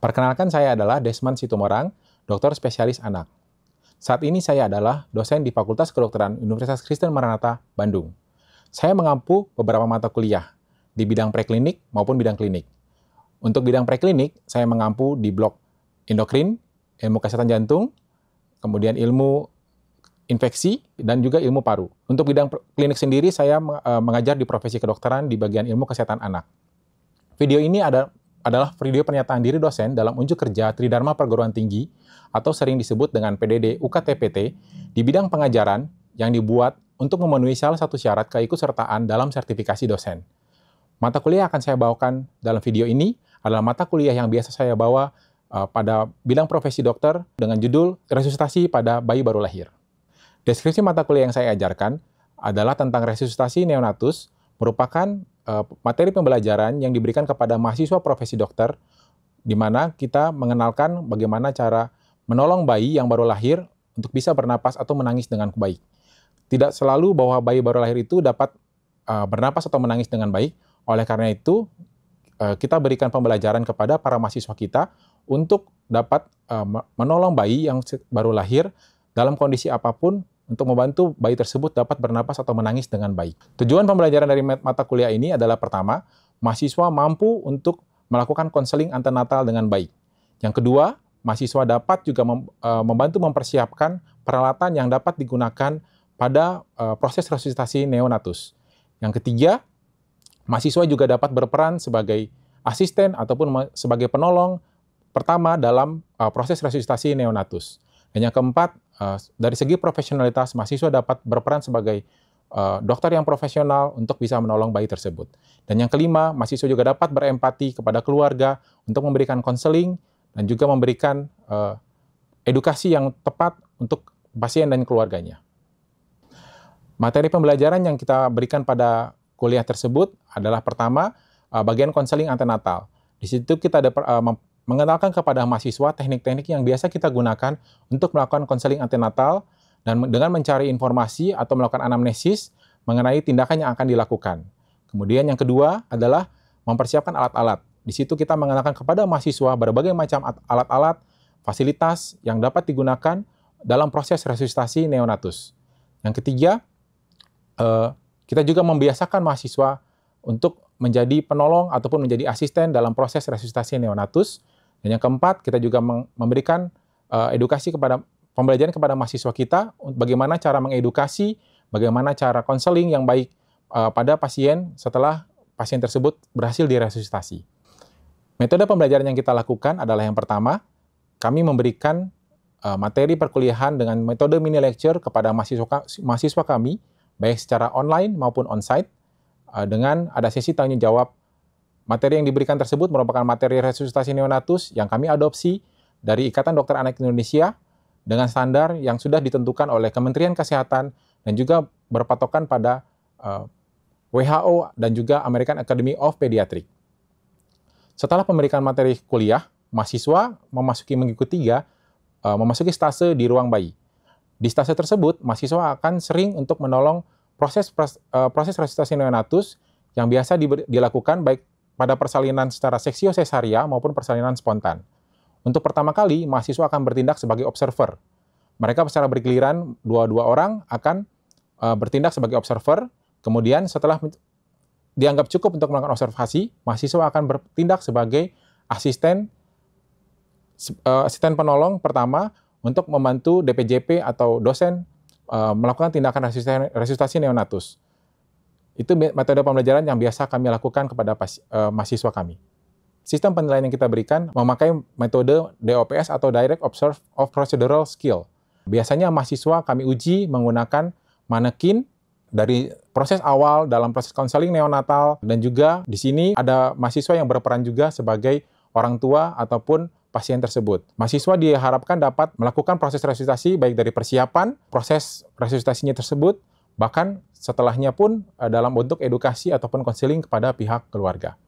Perkenalkan, saya adalah Desmond Situmorang, dokter spesialis anak. Saat ini saya adalah dosen di Fakultas Kedokteran Universitas Kristen Maranatha, Bandung. Saya mengampu beberapa mata kuliah di bidang preklinik maupun bidang klinik. Untuk bidang preklinik, saya mengampu di blok endokrin, ilmu kesehatan jantung, kemudian ilmu infeksi, dan juga ilmu paru. Untuk bidang klinik sendiri, saya mengajar di profesi kedokteran di bagian ilmu kesehatan anak. Video ini adalah video pernyataan diri dosen dalam unjuk kerja Tridharma Perguruan Tinggi atau sering disebut dengan PDD UKTPT di bidang pengajaran yang dibuat untuk memenuhi salah satu syarat keikutsertaan dalam sertifikasi dosen. Mata kuliah yang akan saya bawakan dalam video ini adalah mata kuliah yang biasa saya bawa pada bidang profesi dokter dengan judul resusitasi pada bayi baru lahir. Deskripsi mata kuliah yang saya ajarkan adalah tentang resusitasi neonatus, merupakan materi pembelajaran yang diberikan kepada mahasiswa profesi dokter, di mana kita mengenalkan bagaimana cara menolong bayi yang baru lahir untuk bisa bernapas atau menangis dengan baik. Tidak selalu bahwa bayi baru lahir itu dapat bernapas atau menangis dengan baik, oleh karena itu kita berikan pembelajaran kepada para mahasiswa kita untuk dapat menolong bayi yang baru lahir dalam kondisi apapun, untuk membantu bayi tersebut dapat bernapas atau menangis dengan baik. Tujuan pembelajaran dari mata kuliah ini adalah pertama, mahasiswa mampu untuk melakukan konseling antenatal dengan baik. Yang kedua, mahasiswa dapat juga membantu mempersiapkan peralatan yang dapat digunakan pada proses resusitasi neonatus. Yang ketiga, mahasiswa juga dapat berperan sebagai asisten ataupun sebagai penolong pertama dalam proses resusitasi neonatus. Dan yang keempat, dari segi profesionalitas, mahasiswa dapat berperan sebagai dokter yang profesional untuk bisa menolong bayi tersebut. Dan yang kelima, mahasiswa juga dapat berempati kepada keluarga untuk memberikan konseling dan juga memberikan edukasi yang tepat untuk pasien dan keluarganya. Materi pembelajaran yang kita berikan pada kuliah tersebut adalah pertama, bagian konseling antenatal. Di situ kita mengenalkan kepada mahasiswa teknik-teknik yang biasa kita gunakan untuk melakukan konseling antenatal dan dengan mencari informasi atau melakukan anamnesis mengenai tindakan yang akan dilakukan. Kemudian yang kedua adalah mempersiapkan alat-alat. Di situ kita mengenalkan kepada mahasiswa berbagai macam alat-alat, fasilitas yang dapat digunakan dalam proses resusitasi neonatus. Yang ketiga, kita juga membiasakan mahasiswa untuk menjadi penolong ataupun menjadi asisten dalam proses resusitasi neonatus. Dan yang keempat, kita juga memberikan edukasi pembelajaran kepada mahasiswa kita bagaimana cara mengedukasi, bagaimana cara konseling yang baik pada pasien setelah pasien tersebut berhasil diresusitasi. Metode pembelajaran yang kita lakukan adalah yang pertama, kami memberikan materi perkuliahan dengan metode mini lecture kepada mahasiswa kami, baik secara online maupun on-site, dengan ada sesi tanya jawab. Materi yang diberikan tersebut merupakan materi resusitasi neonatus yang kami adopsi dari Ikatan Dokter Anak Indonesia dengan standar yang sudah ditentukan oleh Kementerian Kesehatan dan juga berpatokan pada WHO dan juga American Academy of Pediatrics. Setelah memberikan materi kuliah, mahasiswa memasuki minggu ketiga, memasuki stase di ruang bayi. Di stase tersebut, mahasiswa akan sering untuk menolong proses resusitasi neonatus yang biasa dilakukan baik pada persalinan secara seksio sesaria maupun persalinan spontan. Untuk pertama kali, mahasiswa akan bertindak sebagai observer. Mereka secara bergiliran, dua orang akan bertindak sebagai observer, kemudian setelah dianggap cukup untuk melakukan observasi, mahasiswa akan bertindak sebagai asisten penolong pertama untuk membantu DPJP atau dosen melakukan tindakan resusitasi neonatus. Itu metode pembelajaran yang biasa kami lakukan kepada mahasiswa kami. Sistem penilaian yang kita berikan memakai metode DOPS atau Direct Observe of Procedural Skill. Biasanya mahasiswa kami uji menggunakan manekin dari proses awal dalam proses konseling neonatal, dan juga di sini ada mahasiswa yang berperan juga sebagai orang tua ataupun pasien tersebut. Mahasiswa diharapkan dapat melakukan proses resusitasi baik dari persiapan, proses resusitasinya tersebut, bahkan setelahnya pun dalam bentuk edukasi ataupun konseling kepada pihak keluarga.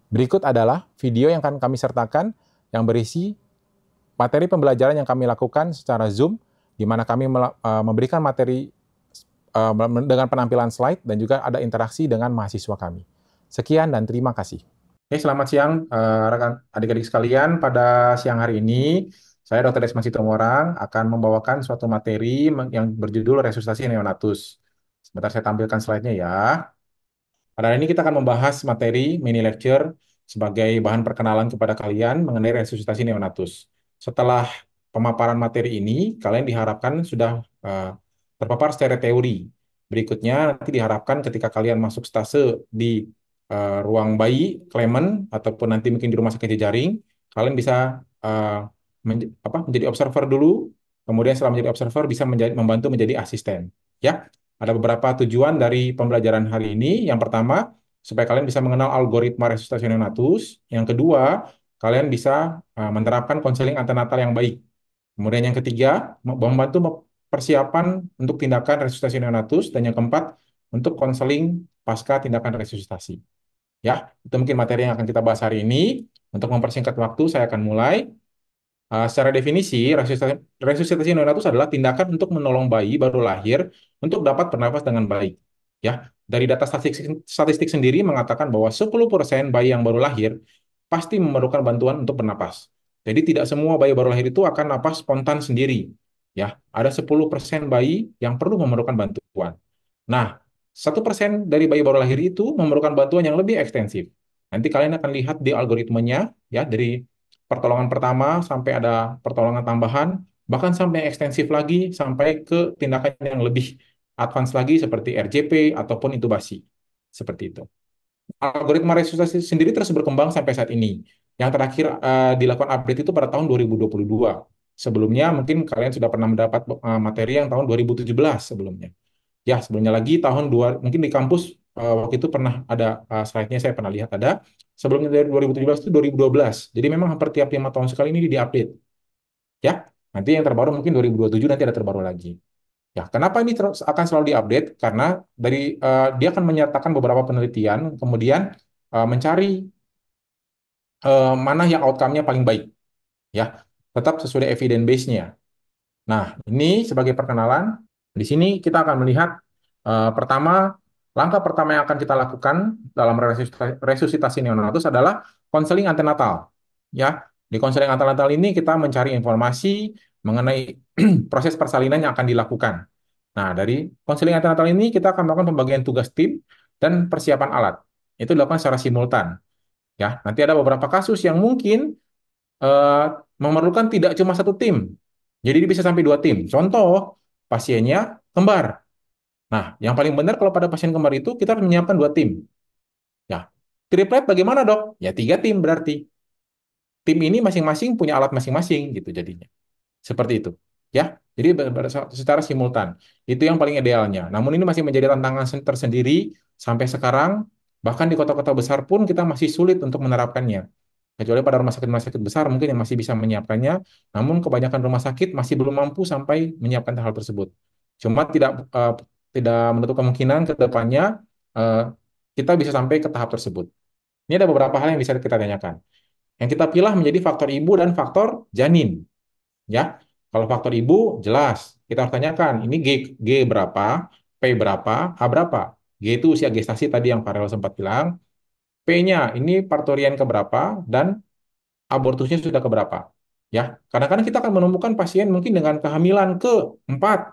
Berikut adalah video yang akan kami sertakan yang berisi materi pembelajaran yang kami lakukan secara Zoom, di mana kami memberikan materi dengan penampilan slide dan juga ada interaksi dengan mahasiswa kami. Sekian dan terima kasih. Oke, selamat siang, rekan adik-adik sekalian. Pada siang hari ini, saya Dr. Desmond Sitomorang akan membawakan suatu materi yang berjudul resusitasi neonatus. Sebentar saya tampilkan slide-nya ya. Pada hari ini kita akan membahas materi mini lecture sebagai bahan perkenalan kepada kalian mengenai resusitasi neonatus. Setelah pemaparan materi ini, kalian diharapkan sudah terpapar secara teori. Berikutnya nanti diharapkan ketika kalian masuk stase di ruang bayi, Clement, ataupun nanti mungkin di rumah sakit jejaring, kalian bisa menjadi observer dulu, kemudian setelah menjadi observer bisa membantu menjadi asisten. Ya, ada beberapa tujuan dari pembelajaran hari ini. Yang pertama, supaya kalian bisa mengenal algoritma resusitasi neonatus. Yang kedua, kalian bisa menerapkan konseling antenatal yang baik. Kemudian yang ketiga, membantu persiapan untuk tindakan resusitasi neonatus. Dan yang keempat, untuk konseling pasca tindakan resusitasi. Ya, itu mungkin materi yang akan kita bahas hari ini. Untuk mempersingkat waktu, saya akan mulai. Secara definisi, resusitasi neonatus adalah tindakan untuk menolong bayi baru lahir untuk dapat bernafas dengan baik. Ya, dari data statistik sendiri mengatakan bahwa 10% bayi yang baru lahir pasti memerlukan bantuan untuk bernapas. Jadi tidak semua bayi baru lahir itu akan napas spontan sendiri. Ya, ada 10% bayi yang perlu memerlukan bantuan. Nah, 1% dari bayi baru lahir itu memerlukan bantuan yang lebih ekstensif. Nanti kalian akan lihat di algoritmanya, ya, dari pertolongan pertama sampai ada pertolongan tambahan, bahkan sampai ekstensif lagi, sampai ke tindakan yang lebih advance lagi seperti RJP ataupun intubasi. Seperti itu. Algoritma resusitasi sendiri terus berkembang sampai saat ini. Yang terakhir dilakukan update itu pada tahun 2022. Sebelumnya mungkin kalian sudah pernah mendapat materi yang tahun 2017 sebelumnya. Ya, sebelumnya lagi mungkin di kampus waktu itu pernah ada slide-nya saya pernah lihat ada. Sebelumnya dari 2017 itu 2012. Jadi memang hampir tiap 5 tahun sekali ini diupdate. Ya, nanti yang terbaru mungkin 2027 nanti ada terbaru lagi. Ya, kenapa ini terus akan selalu diupdate? Karena dia akan menyertakan beberapa penelitian, kemudian mencari mana yang outcome-nya paling baik. Ya, tetap sesuai evidence base-nya. Nah, ini sebagai perkenalan. Di sini kita akan melihat pertama, langkah pertama yang akan kita lakukan dalam resusitasi neonatus adalah konseling antenatal. Ya, di konseling antenatal ini kita mencari informasi mengenai proses persalinan yang akan dilakukan. Nah, dari konseling antenatal ini kita akan melakukan pembagian tugas tim dan persiapan alat. Itu dilakukan secara simultan. Ya, nanti ada beberapa kasus yang mungkin eh, memerlukan tidak cuma satu tim. Jadi bisa sampai 2 tim. Contoh, pasiennya kembar. Nah, yang paling benar kalau pada pasien kembar itu kita harus menyiapkan 2 tim. Ya, triplet bagaimana dok? Ya 3 tim berarti. Tim ini masing-masing punya alat masing-masing gitu jadinya. Seperti itu. Ya, jadi secara simultan. Itu yang paling idealnya. Namun ini masih menjadi tantangan tersendiri sampai sekarang. Bahkan di kota-kota besar pun kita masih sulit untuk menerapkannya. Kecuali pada rumah sakit besar mungkin yang masih bisa menyiapkannya, namun kebanyakan rumah sakit masih belum mampu sampai menyiapkan hal tersebut. Cuma tidak menutup kemungkinan ke depannya eh, kita bisa sampai ke tahap tersebut. Ini ada beberapa hal yang bisa kita tanyakan. Yang kita pilih menjadi faktor ibu dan faktor janin. Ya, kalau faktor ibu jelas kita harus tanyakan ini G berapa, P berapa, H berapa. G itu usia gestasi tadi yang Farel sempat bilang. P-nya ini parturian keberapa dan abortusnya sudah keberapa. Ya, kadang-kadang kita akan menemukan pasien mungkin dengan kehamilan ke-4,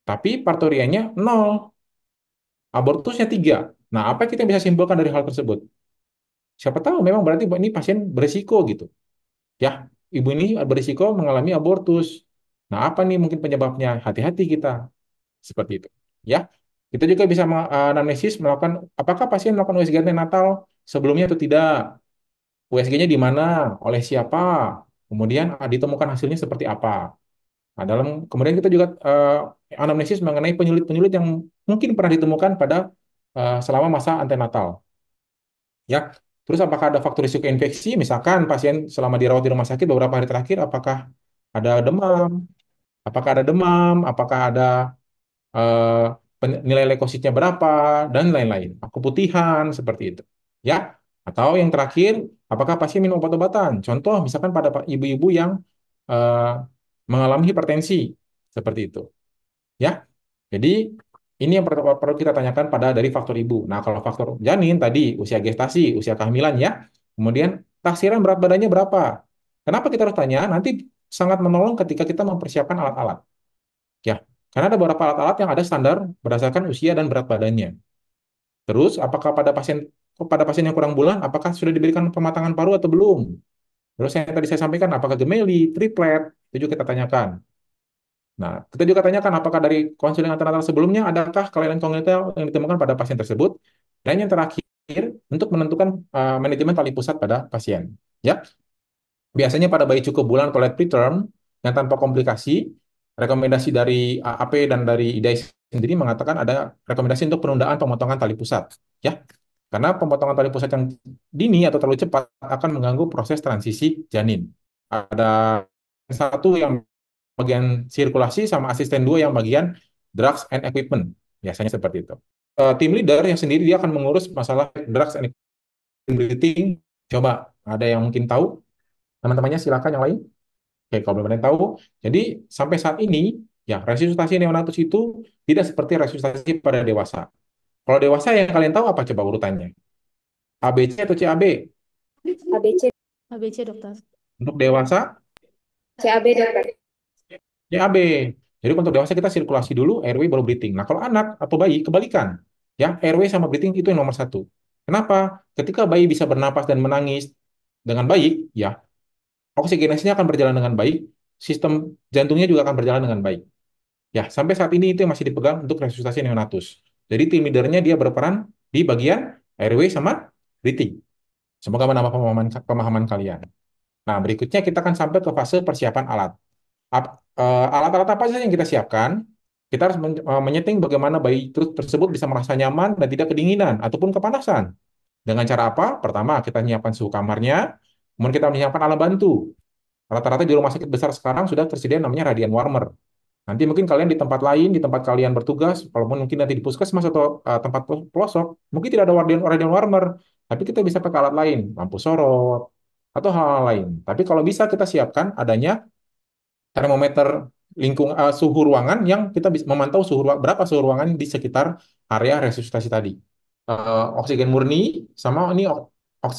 tapi parturiannya 0, abortusnya 3. Nah, apa yang kita bisa simpulkan dari hal tersebut? Siapa tahu memang berarti ini pasien berisiko gitu. Ya, ibu ini berisiko mengalami abortus. Nah, apa nih mungkin penyebabnya? Hati-hati kita. Seperti itu. Ya, kita juga bisa anamnesis melakukan apakah pasien melakukan USG neonatal sebelumnya atau tidak. USG-nya di mana, oleh siapa, kemudian ditemukan hasilnya seperti apa. Nah, kemudian kita juga anamnesis mengenai penyulit-penyulit yang mungkin pernah ditemukan pada selama masa antenatal. Ya, terus apakah ada faktor risiko infeksi? Misalkan pasien selama dirawat di rumah sakit beberapa hari terakhir, ada demam, apakah ada eh, nilai leukositnya berapa, dan lain-lain. Keputihan, seperti itu. Ya, atau yang terakhir, apakah pasien minum obat-obatan? Contoh, misalkan pada ibu-ibu yang eh, mengalami hipertensi, seperti itu. Ya, jadi Ini yang perlu kita tanyakan pada dari faktor ibu. Nah, kalau faktor janin tadi usia gestasi, usia kehamilan ya. Kemudian taksiran berat badannya berapa? Kenapa kita harus tanya? Nanti sangat menolong ketika kita mempersiapkan alat-alat. Ya, karena ada beberapa alat-alat yang ada standar berdasarkan usia dan berat badannya. Terus, apakah pada pasien yang kurang bulan, apakah sudah diberikan pematangan paru atau belum? Terus yang tadi saya sampaikan, apakah gemeli, triplet, itu juga kita tanyakan. Nah, kita juga tanyakan apakah dari konseling antenatal sebelumnya adakah kelainan kongenital yang ditemukan pada pasien tersebut. Dan yang terakhir, untuk menentukan manajemen tali pusat pada pasien. Ya, biasanya pada bayi cukup bulan atau late preterm yang tanpa komplikasi, rekomendasi dari AAP dan dari IDAI sendiri mengatakan ada rekomendasi untuk penundaan pemotongan tali pusat. Ya, karena pemotongan tali pusat yang dini atau terlalu cepat akan mengganggu proses transisi janin. Ada satu yang bagian sirkulasi sama asisten dua yang bagian drugs and equipment. Biasanya seperti itu. Tim leader yang sendiri dia akan mengurus masalah drugs and equipment. Coba ada yang mungkin tahu? Teman-temannya silakan yang lain. Oke, kalau belum ada yang tahu. Jadi sampai saat ini ya resusitasi neonatus itu tidak seperti resusitasi pada dewasa. Kalau dewasa yang kalian tahu apa coba urutannya? ABC atau CAB? ABC. ABC, dokter. Untuk dewasa CAB dokter. CAB. Jadi untuk dewasa kita sirkulasi dulu, airway baru breathing. Nah kalau anak atau bayi kebalikan, ya airway sama breathing itu yang nomor satu. Kenapa? Ketika bayi bisa bernapas dan menangis dengan baik, ya oksigenasinya akan berjalan dengan baik, sistem jantungnya juga akan berjalan dengan baik. Ya sampai saat ini itu yang masih dipegang untuk resusitasi neonatus. Jadi tim leadernya dia berperan di bagian airway sama breathing. Semoga menambah pemahaman kalian. Nah berikutnya kita akan sampai ke fase persiapan alat. Alat-alat apa saja yang kita siapkan, kita harus menyeting bagaimana bayi tersebut bisa merasa nyaman dan tidak kedinginan ataupun kepanasan. Dengan cara apa? Pertama, kita menyiapkan suhu kamarnya, kemudian kita menyiapkan alat bantu. Rata-rata di rumah sakit besar sekarang sudah tersedia namanya radian warmer. Nanti mungkin kalian di tempat lain, di tempat kalian bertugas, walaupun mungkin nanti di puskesmas atau tempat pelosok, mungkin tidak ada radian warmer, tapi kita bisa pakai alat lain, lampu sorot, atau hal-hal lain. Tapi kalau bisa kita siapkan adanya termometer suhu ruangan yang kita bisa memantau berapa suhu ruangan di sekitar area resusitasi tadi. Oksigen murni sama ini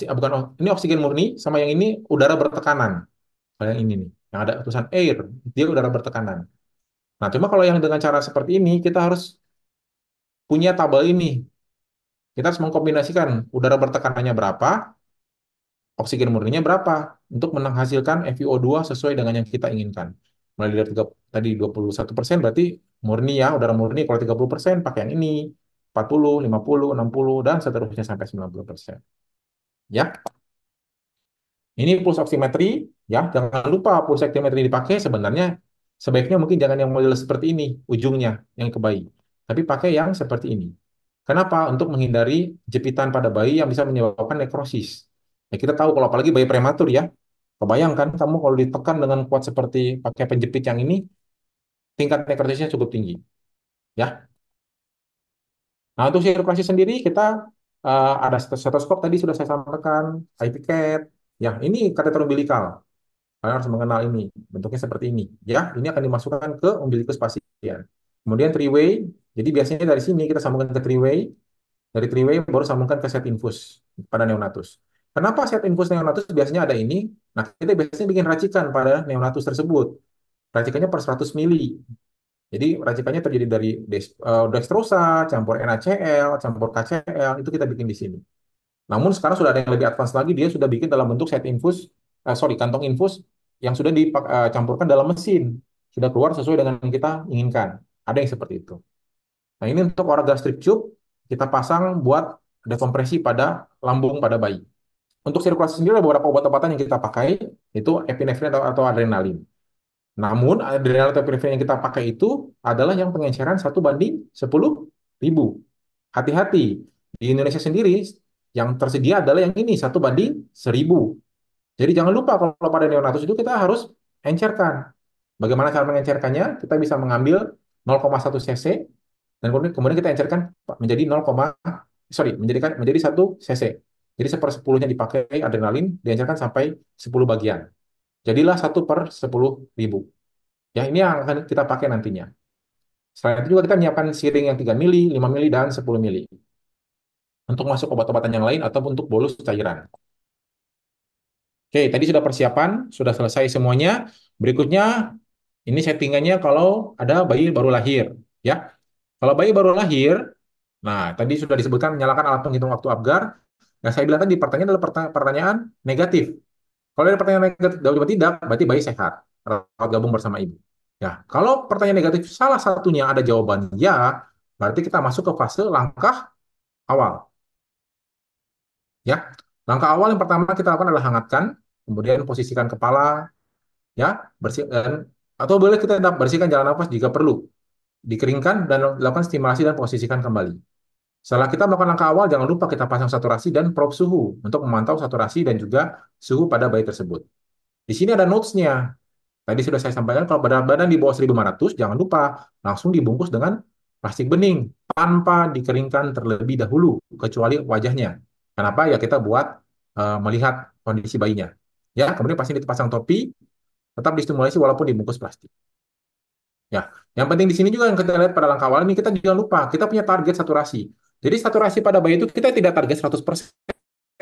bukan ini oksigen murni sama yang ini udara bertekanan. Kalau yang ini nih, yang ada tulisan air, dia udara bertekanan. Nah, cuma kalau yang dengan cara seperti ini kita harus punya tabel ini. Kita harus mengkombinasikan udara bertekanannya berapa, oksigen murninya berapa untuk menghasilkan FiO2 sesuai dengan yang kita inginkan. Mulai dari tadi 21% berarti murni ya, udara murni. Kalau 30% pakai yang ini, 40, 50, 60, dan seterusnya sampai 90%. Ya, ini pulse oximetry, ya. Jangan lupa pulse oximetry dipakai sebenarnya sebaiknya mungkin jangan yang model seperti ini, ujungnya yang ke bayi. Tapi pakai yang seperti ini. Kenapa? Untuk menghindari jepitan pada bayi yang bisa menyebabkan nekrosis. Ya, kita tahu kalau apalagi bayi prematur ya. Kebayangkan kamu kalau ditekan dengan kuat seperti pakai penjepit yang ini, tingkat nekrosisnya cukup tinggi. Ya. Nah, untuk sirkulasi sendiri kita ada stetoskop tadi sudah saya sampaikan, IP CAT. Ya, ini kateter umbilikal. Kalian harus mengenal ini. Bentuknya seperti ini. Ya, ini akan dimasukkan ke umbilikus pasien. Kemudian three-way. Jadi biasanya dari sini kita sambungkan ke three-way. Dari three-way baru sambungkan ke set infus pada neonatus. Kenapa set infus neonatus biasanya ada ini? Nah, kita biasanya bikin racikan pada neonatus tersebut. Racikannya per 100 mili. Jadi racikannya terdiri dari dextrosa, campur NaCl, campur KCl, itu kita bikin di sini. Namun sekarang sudah ada yang lebih advance lagi, dia sudah bikin dalam bentuk set infus, kantong infus yang sudah dicampurkan dalam mesin. Sudah keluar sesuai dengan yang kita inginkan. Ada yang seperti itu. Nah, ini untuk orogastric tube kita pasang buat dekompresi pada lambung pada bayi. Untuk sirkulasi sendiri ada beberapa obat-obatan yang kita pakai, itu epinefrin atau adrenalin. Namun adrenalin atau epinefrin yang kita pakai itu adalah yang pengenceran 1:10.000. Hati-hati, di Indonesia sendiri yang tersedia adalah yang ini 1:1000. Jadi jangan lupa kalau pada neonatus itu kita harus encerkan. Bagaimana cara mengencerkannya? Kita bisa mengambil 0,1 cc dan kemudian kita encerkan menjadi 0, menjadi 1 cc. Jadi sepersepuluhnya dipakai adrenalin, diencerkan sampai 10 bagian. Jadilah 1/10.000. Ya, ini yang akan kita pakai nantinya. Selain itu juga kita menyiapkan siring yang 3 mili, 5 mili, dan 10 mili untuk masuk obat-obatan yang lain atau untuk bolus cairan. Oke, tadi sudah persiapan, sudah selesai semuanya. Berikutnya, ini settingannya kalau ada bayi baru lahir. Ya, kalau bayi baru lahir, nah tadi sudah disebutkan menyalakan alat penghitung waktu Apgar. Nah, saya bilang tadi pertanyaan adalah pertanyaan negatif. Kalau ada pertanyaan negatif jawab tidak, berarti bayi sehat. Rawat gabung bersama ibu. Ya, kalau pertanyaan negatif salah satunya ada jawaban ya, berarti kita masuk ke fase langkah awal. Ya, langkah awal yang pertama kita lakukan adalah hangatkan, kemudian posisikan kepala, ya, bersihkan atau boleh kita bersihkan jalan nafas jika perlu, dikeringkan dan lakukan stimulasi dan posisikan kembali. Setelah kita melakukan langkah awal, jangan lupa kita pasang saturasi dan probe suhu untuk memantau saturasi dan juga suhu pada bayi tersebut. Di sini ada notes-nya. Tadi sudah saya sampaikan kalau berat badan di bawah 1.500, jangan lupa langsung dibungkus dengan plastik bening tanpa dikeringkan terlebih dahulu, kecuali wajahnya. Kenapa? Ya kita buat melihat kondisi bayinya. Ya, kemudian pasti dipasang topi, tetap distimulasi walaupun dibungkus plastik. Ya, yang penting di sini juga yang kita lihat pada langkah awal ini kita jangan lupa kita punya target saturasi. Jadi saturasi pada bayi itu kita tidak target 100%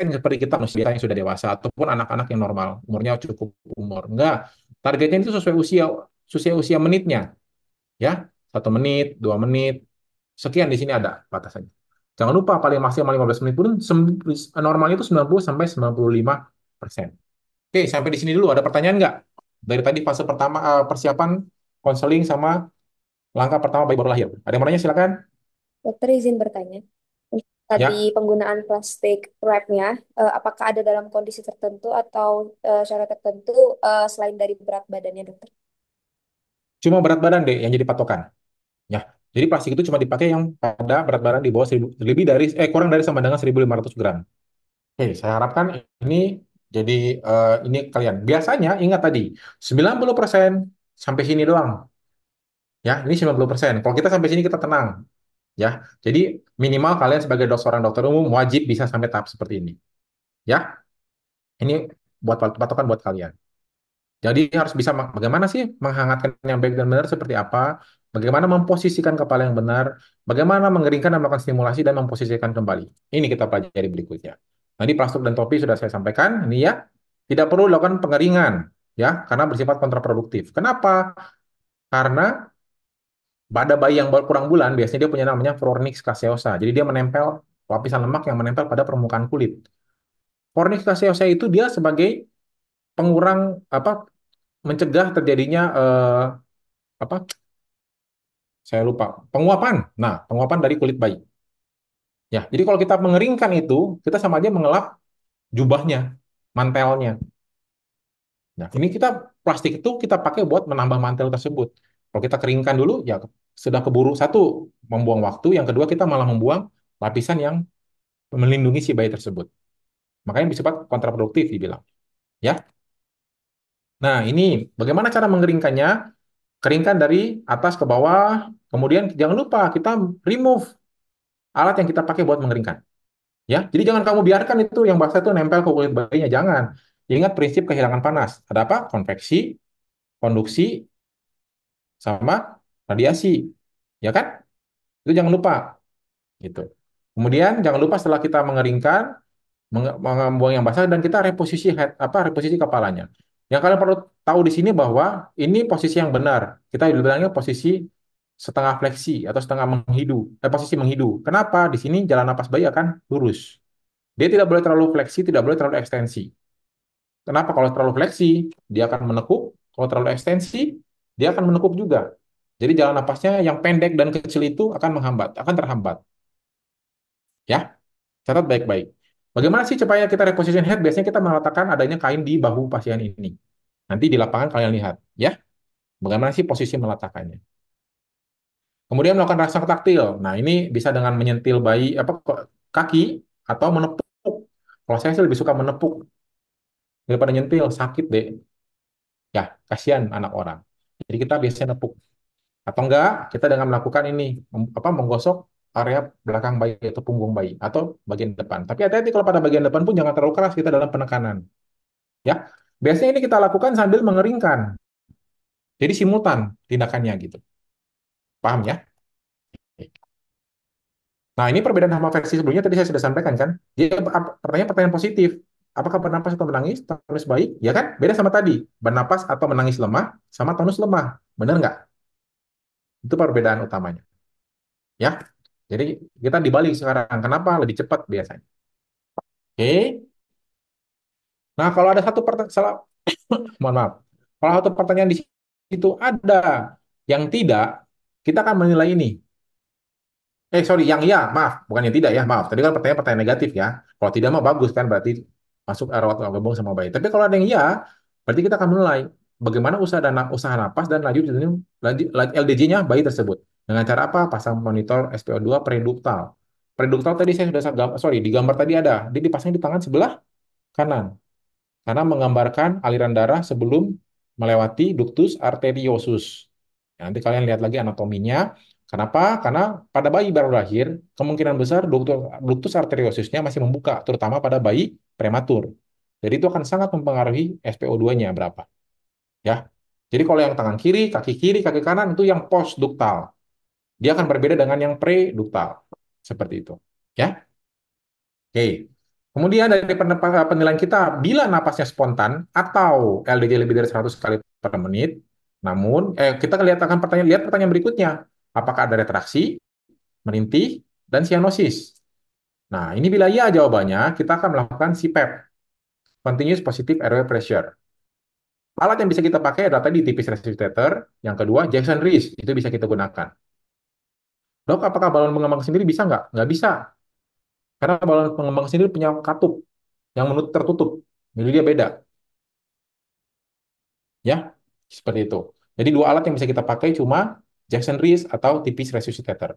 seperti kita manusia yang sudah dewasa ataupun anak-anak yang normal, umurnya cukup umur. Enggak. Targetnya itu sesuai usia usia usia menitnya, ya. 1 menit, 2 menit, sekian di sini ada batasannya. Jangan lupa paling maksimal 15 menit pun normalnya itu 90 sampai 95%. Oke, sampai di sini dulu. Ada pertanyaan nggak? Dari tadi fase pertama persiapan konseling sama langkah pertama bayi baru lahir. Ada yang mau nanya silakan. Dokter izin bertanya. Tadi Ya, penggunaan plastik wrap-nya, apakah ada dalam kondisi tertentu atau syarat tertentu selain dari berat badannya, dokter? cuma berat badan deh yang jadi patokan. Ya, jadi plastik itu cuma dipakai yang pada berat badan di bawah 1000, lebih dari kurang dari sama dengan 1.500 gram. Oke, saya harapkan ini jadi ini kalian. Biasanya ingat tadi 90% sampai sini doang. Ya, ini 90%. Kalau kita sampai sini kita tenang. Ya, jadi minimal kalian sebagai seorang dokter umum wajib bisa sampai tahap seperti ini. Ya, ini buat patokan buat kalian. Jadi harus bisa bagaimana sih menghangatkan yang baik dan benar seperti apa, bagaimana memposisikan kepala yang benar, bagaimana mengeringkan dan melakukan stimulasi dan memposisikan kembali. Ini kita pelajari berikutnya. Tadi plastik dan topi sudah saya sampaikan, ini ya. Tidak perlu dilakukan pengeringan, ya, karena bersifat kontraproduktif. Kenapa? Karena pada bayi yang baru kurang bulan, biasanya dia punya namanya Fornix caseosa. Jadi dia menempel lapisan lemak yang menempel pada permukaan kulit. Fornix caseosa itu dia sebagai pengurang apa mencegah terjadinya apa saya lupa penguapan. Nah, penguapan dari kulit bayi. Ya, jadi kalau kita mengeringkan itu, kita sama aja mengelap jubahnya, mantelnya. Nah, ini kita plastik itu kita pakai buat menambah mantel tersebut. Kalau kita keringkan dulu, ya sudah keburu satu membuang waktu, yang kedua kita malah membuang lapisan yang melindungi si bayi tersebut. Makanya bersifat kontraproduktif dibilang. Ya. Nah, ini bagaimana cara mengeringkannya? Keringkan dari atas ke bawah, kemudian jangan lupa kita remove alat yang kita pakai buat mengeringkan. Ya, jadi jangan kamu biarkan itu yang basah itu nempel ke kulit bayinya, jangan. Ingat prinsip kehilangan panas. Ada apa? Konveksi, konduksi, sama radiasi. Ya kan? Itu jangan lupa gitu. Kemudian jangan lupa setelah kita mengeringkan, membuang yang basah dan kita reposisi head, reposisi kepalanya. Yang kalian perlu tahu di sini bahwa ini posisi yang benar. Kita bilangnya posisi setengah fleksi atau setengah menghidu. Posisi menghidu. Kenapa? Di sini jalan napas bayi akan lurus. Dia tidak boleh terlalu fleksi, tidak boleh terlalu ekstensi. Kenapa? Kalau terlalu fleksi, dia akan menekuk. Kalau terlalu ekstensi, dia akan menekuk juga. Jadi jalan napasnya yang pendek dan kecil itu akan menghambat, akan terhambat. Ya, catat baik-baik. Bagaimana sih supaya kita reposition head? Biasanya kita meletakkan adanya kain di bahu pasien ini. Nanti di lapangan kalian lihat, ya. Bagaimana sih posisi meletakkannya? Kemudian melakukan rasa taktil. Nah, ini bisa dengan menyentil bayi kaki atau menepuk. Kalau saya sih lebih suka menepuk daripada nyentil, sakit deh. Ya, kasihan anak orang. Jadi kita biasanya nepuk. Atau enggak, kita dengan melakukan ini, menggosok area belakang bayi atau punggung bayi atau bagian depan. Tapi hati-hati kalau pada bagian depan pun jangan terlalu keras kita dalam penekanan. Ya, biasanya ini kita lakukan sambil mengeringkan. Jadi simultan tindakannya gitu. Paham ya? Nah, ini perbedaan sama versi sebelumnya tadi saya sudah sampaikan kan. Dia pertanyaan positif. Apakah bernapas atau menangis, tonus baik? Ya kan? Beda sama tadi. Bernapas atau menangis lemah sama tonus lemah. Benar nggak? Itu perbedaan utamanya. Ya. Jadi kita dibalik sekarang. Kenapa? Lebih cepat biasanya. Oke. Nah, kalau ada satu pertanyaan, salah, mohon maaf. Kalau satu pertanyaan di situ ada yang tidak, kita akan menilai ini. Sorry, yang iya, maaf, bukan yang tidak ya, maaf. Tadi kan pertanyaan negatif ya. Kalau tidak mah bagus kan, berarti masuk rawat gabung sama bayi. Tapi kalau ada yang iya, berarti kita akan menilai bagaimana usaha napas dan LDJ-nya bayi tersebut. Dengan cara apa? Pasang monitor SpO2 preduktal. Preduktal tadi saya sudah sorry, di gambar tadi ada. Dia dipasang di tangan sebelah kanan karena menggambarkan aliran darah sebelum melewati ductus arteriosus. Ya, nanti kalian lihat lagi anatominya. Kenapa? Karena pada bayi baru lahir, kemungkinan besar ductus arteriosusnya masih membuka, terutama pada bayi prematur. Jadi itu akan sangat mempengaruhi SpO2-nya berapa. Ya. Jadi kalau yang tangan kiri, kaki kanan itu yang postduktal. Dia akan berbeda dengan yang preduktal. Seperti itu. Ya. Oke. Kemudian dari penilaian kita, bila napasnya spontan atau LDJ lebih dari 100 kali per menit, namun kita lihat pertanyaan berikutnya. Apakah ada retraksi, merintih, dan sianosis? Nah, ini bila iya jawabannya, kita akan melakukan CPAP, Continuous Positive Airway Pressure. Alat yang bisa kita pakai adalah tadi tipis resuscitator, yang kedua Jackson Rees, itu bisa kita gunakan. Dok, apakah balon pengembang sendiri bisa nggak? Nggak bisa, karena balon pengembang sendiri punya katup yang tertutup, jadi dia beda. Ya, seperti itu. Jadi dua alat yang bisa kita pakai cuma Jackson Rees atau tipis resuscitator.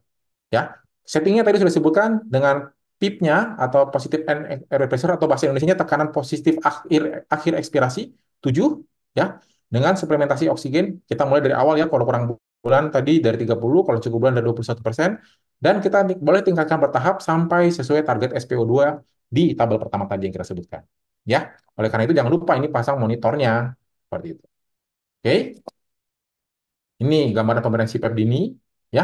Ya, settingnya tadi sudah disebutkan dengan PIP-nya atau positive end air pressure atau bahasa Indonesia tekanan positif akhir akhir ekspirasi 7 ya. Dengan suplementasi oksigen kita mulai dari awal ya, kalau kurang bulan tadi dari 30, kalau cukup bulan dari 21%, dan kita boleh tingkatkan bertahap sampai sesuai target SpO2 di tabel pertama tadi yang kita sebutkan. Ya, oleh karena itu jangan lupa ini pasang monitornya seperti itu. Oke, ini gambaran pemberian CPAP dini ya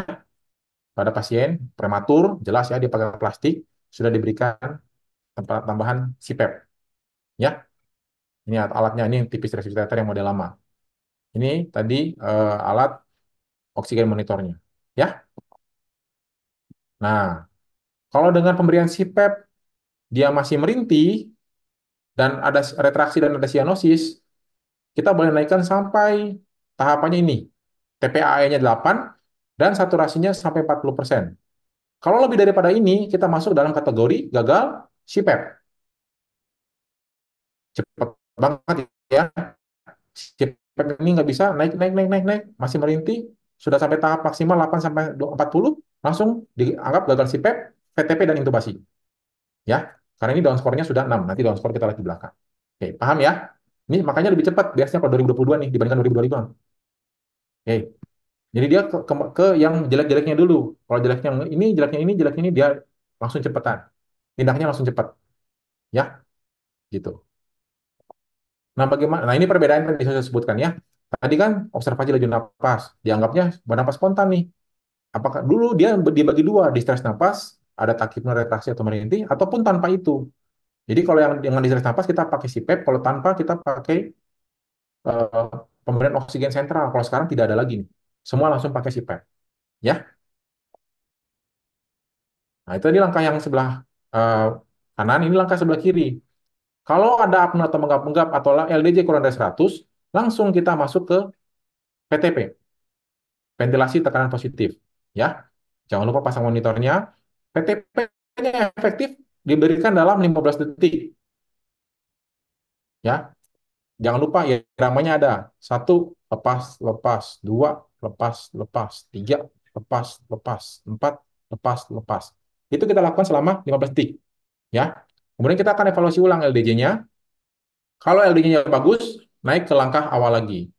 pada pasien prematur, jelas ya dia pakai plastik, sudah diberikan tempat tambahan CPAP ya. Ini alatnya, ini tipis resuscitator yang model lama. Ini tadi alat oksigen monitornya ya. Nah, kalau dengan pemberian CPAP dia masih merintih dan ada retraksi dan ada sianosis, kita boleh naikkan sampai tahapannya ini. TPAE-nya 8 dan saturasinya sampai 40%. Kalau lebih daripada ini, kita masuk dalam kategori gagal CPAP. Cepat banget ya. CPAP ini nggak bisa naik, naik, naik, naik, naik. Masih merintih. Sudah sampai tahap maksimal 8 sampai 40, langsung dianggap gagal CPAP, VTP, dan intubasi. Ya, karena ini down score-nya sudah 6. Nanti down score kita lihat di belakang. Oke, paham ya? Ini makanya lebih cepat biasanya kalau 2022 nih dibandingkan 2025. Oke, jadi dia ke yang jelek-jeleknya dulu. Kalau jeleknya ini, dia langsung cepetan. Tindaknya langsung cepat. Ya, gitu. Nah, bagaimana? Nah, ini perbedaan yang saya sebutkan ya. Tadi kan observasi laju napas, dianggapnya bernapas spontan nih. Apakah dulu dia dibagi dua, distress napas, ada takipnya retraksi atau merintih, ataupun tanpa itu. Jadi kalau yang dengan distress napas kita pakai CPAP, kalau tanpa kita pakai eh, pemberian oksigen sentral. Kalau sekarang tidak ada lagi nih. Semua langsung pakai CPAP. Ya, nah itu tadi langkah yang sebelah eh, kanan, ini langkah sebelah kiri. Kalau ada apnea atau menggap-menggap atau LDJ kurang dari 100, langsung kita masuk ke PTP, ventilasi tekanan positif. Ya, jangan lupa pasang monitornya. PTP-nya efektif diberikan dalam 15 detik. Ya, jangan lupa ya iramanya ada. Satu, lepas, lepas. Dua, lepas, lepas. Tiga, lepas, lepas. Empat, lepas, lepas. Itu kita lakukan selama 15 detik. Ya, kemudian kita akan evaluasi ulang LDJ-nya. Kalau LDJ-nya bagus, naik ke langkah awal lagi.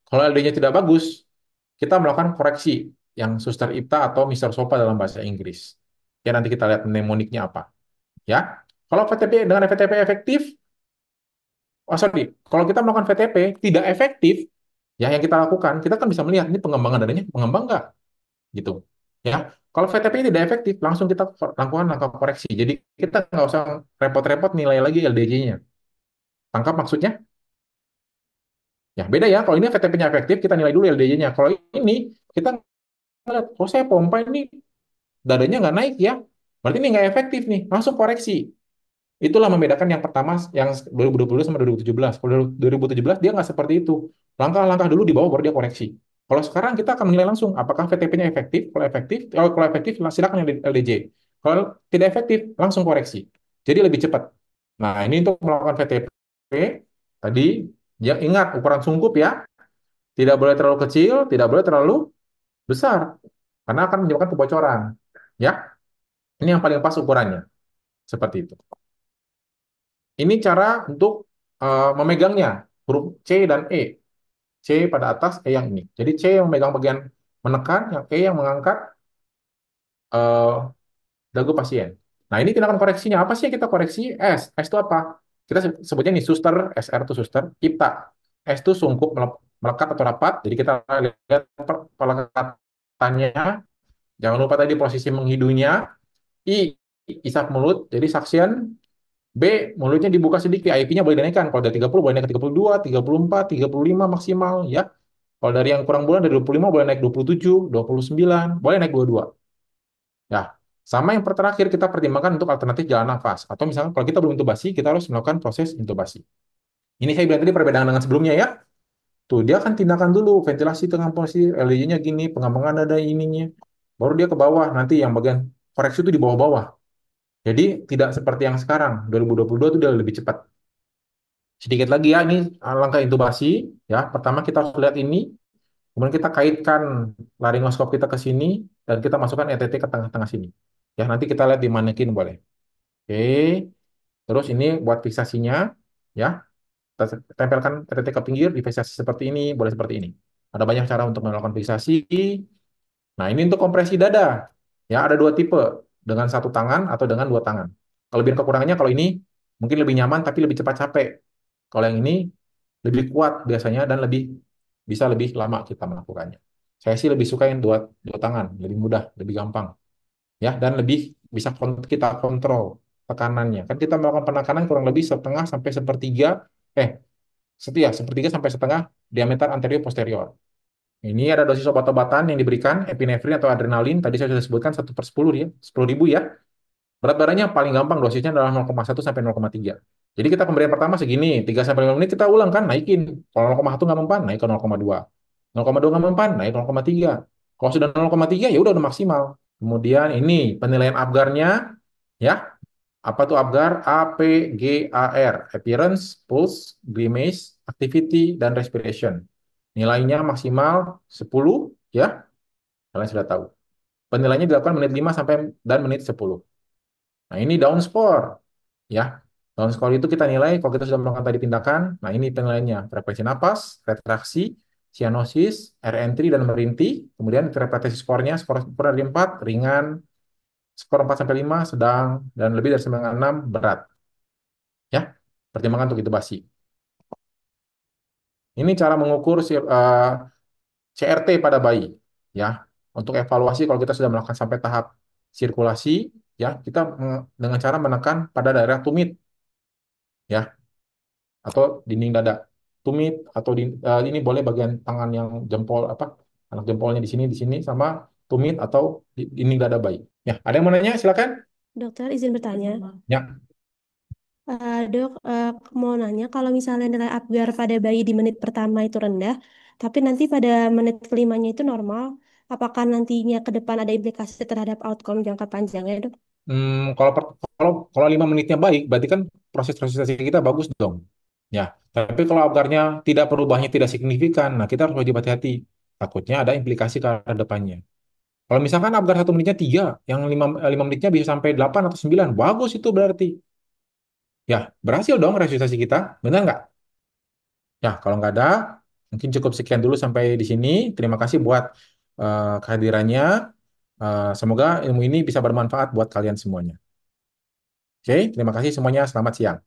Kalau LD-nya tidak bagus, kita melakukan koreksi yang Suster Ipta atau Mister Sopa dalam bahasa Inggris. Ya, nanti kita lihat mnemoniknya apa. Ya, kalau VTP dengan VTP efektif, oh sorry, kalau kita melakukan VTP tidak efektif, ya yang kita lakukan, kita kan bisa melihat ini pengembangan dananya, pengembang nggak? Gitu. Ya, kalau VTP tidak efektif, langsung kita lakukan langkah koreksi. Jadi kita nggak usah repot-repot nilai lagi LDJ-nya. Tangkap maksudnya? Ya, beda ya. Kalau ini VTP-nya efektif, kita nilai dulu LDJ-nya. Kalau ini, kita ngeliat, kok saya pompa ini dadanya nggak naik ya. Berarti ini nggak efektif nih. Langsung koreksi. Itulah membedakan yang pertama, yang 2020 sama 2017. Kalau 2017 dia nggak seperti itu. Langkah-langkah dulu di bawah baru dia koreksi. Kalau sekarang kita akan menilai langsung apakah VTP-nya efektif. Kalau efektif silakan yang LDJ. Kalau tidak efektif langsung koreksi. Jadi lebih cepat. Nah ini untuk melakukan VTP tadi ya ingat ukuran sungkup ya. Tidak boleh terlalu kecil, tidak boleh terlalu besar karena akan menyebabkan kebocoran. Ya, ini yang paling pas ukurannya seperti itu. Ini cara untuk memegangnya, huruf C dan E. C pada atas, E yang ini. Jadi C yang memegang bagian menekan, yang E yang mengangkat eh, dagu pasien. Nah, ini tindakan koreksinya. Apa sih yang kita koreksi? S. S itu apa? Kita sebutnya nih suster, SR itu suster, IPTA. S itu sungkup melekat atau rapat. Jadi kita lihat pelekatannya. Jangan lupa tadi posisi menghidunya. I, isap mulut. Jadi suction. B, mulutnya dibuka sedikit, IP-nya boleh dinaikkan. Kalau dari 30 boleh naik ke 32, 34, 35 maksimal ya. Kalau dari yang kurang bulan dari 25 boleh naik 27, 29, boleh naik 22. Ya. Sama yang terakhir kita pertimbangkan untuk alternatif jalan nafas. Atau misalkan kalau kita belum intubasi, kita harus melakukan proses intubasi. Ini saya bilang tadi perbedaan dengan sebelumnya ya. Tuh, dia akan tindakan dulu ventilasi tengah posisi LDJ-nya gini, pengembangan dada ininya. Baru dia ke bawah, nanti yang bagian koreksi itu di bawah-bawah. Jadi tidak seperti yang sekarang, 2022 itu udah lebih cepat. Sedikit lagi ya, ini langkah intubasi. Ya, pertama kita harus lihat ini, kemudian kita kaitkan laringoskop kita ke sini, dan kita masukkan ETT ke tengah-tengah sini. Ya, nanti kita lihat di manekin boleh. Oke, terus ini buat fiksasinya, ya, kita tempelkan ETT ke pinggir, di fiksasi seperti ini, boleh seperti ini. Ada banyak cara untuk melakukan fiksasi. Nah, ini untuk kompresi dada. Ya, ada dua tipe, dengan satu tangan atau dengan dua tangan. Kelebihan kekurangannya kalau ini mungkin lebih nyaman tapi lebih cepat capek. Kalau yang ini lebih kuat biasanya dan bisa lebih lama kita melakukannya. Saya sih lebih suka yang dua dua tangan, lebih mudah, lebih gampang, ya dan lebih bisa kita kontrol tekanannya. Kan kita melakukan penekanan kurang lebih setengah sampai sepertiga, eh sepertiga sampai setengah diameter anterior posterior. Ini ada dosis obat-obatan yang diberikan, epinefrin atau adrenalin. Tadi saya sudah sebutkan 1/10 ya, 10.000 ya. Berat badannya paling gampang dosisnya adalah 0,1 sampai 0,3. Jadi kita pemberian pertama segini, 3 sampai 5 menit kita ulang kan, naikin. Kalau 0,1 nggak mempan, naik ke 0,2. 0,2 nggak mempan, naik ke 0,3. Kalau sudah 0,3 ya udah maksimal. Kemudian ini penilaian Apgar-nya ya. Apa tuh Apgar? APGAR, Appearance, Pulse, Grimace, Activity, dan Respiration. Nilainya maksimal 10 ya. Kalian sudah tahu. Penilaiannya dilakukan menit 5 sampai dan menit 10. Nah, ini down score ya. Down score itu kita nilai kalau kita sudah melakukan tadi tindakan. Nah, ini penilaiannya. Frekuensi napas, retraksi, cyanosis, air entry dan merintih. Kemudian interpretasi skornya, skor kurang dari 4, ringan, skor 4 sampai 5 sedang dan lebih dari 9,6 berat. Ya. Pertimbangan untuk intubasi. Ini cara mengukur CRT pada bayi ya. Untuk evaluasi kalau kita sudah melakukan sampai tahap sirkulasi ya, kita dengan cara menekan pada daerah tumit ya atau dinding dada. Tumit atau ini boleh bagian tangan yang jempol apa? Anak jempolnya di sini sama tumit atau dinding dada bayi. Ya, ada yang mau nanya? Silakan. Dokter, izin bertanya. Ya. Dok, mau nanya kalau misalnya nilai Apgar pada bayi di menit pertama itu rendah, tapi nanti pada menit kelimanya itu normal, apakah nantinya ke depan ada implikasi terhadap outcome jangka panjangnya, Dok? Kalau kalau 5 menitnya baik, berarti kan proses resusitasi kita bagus dong. Ya, tapi kalau agarnya tidak perubahannya tidak signifikan, nah kita harus wajib hati-hati. Takutnya ada implikasi ke arah depannya. Kalau misalkan Apgar 1 menitnya 3, yang 5 menitnya bisa sampai 8 atau 9, bagus itu berarti. Ya, berhasil dong resusitasi kita, benar nggak? Ya, kalau nggak ada, mungkin cukup sekian dulu sampai di sini. Terima kasih buat kehadirannya. Semoga ilmu ini bisa bermanfaat buat kalian semuanya. Oke, terima kasih semuanya. Selamat siang.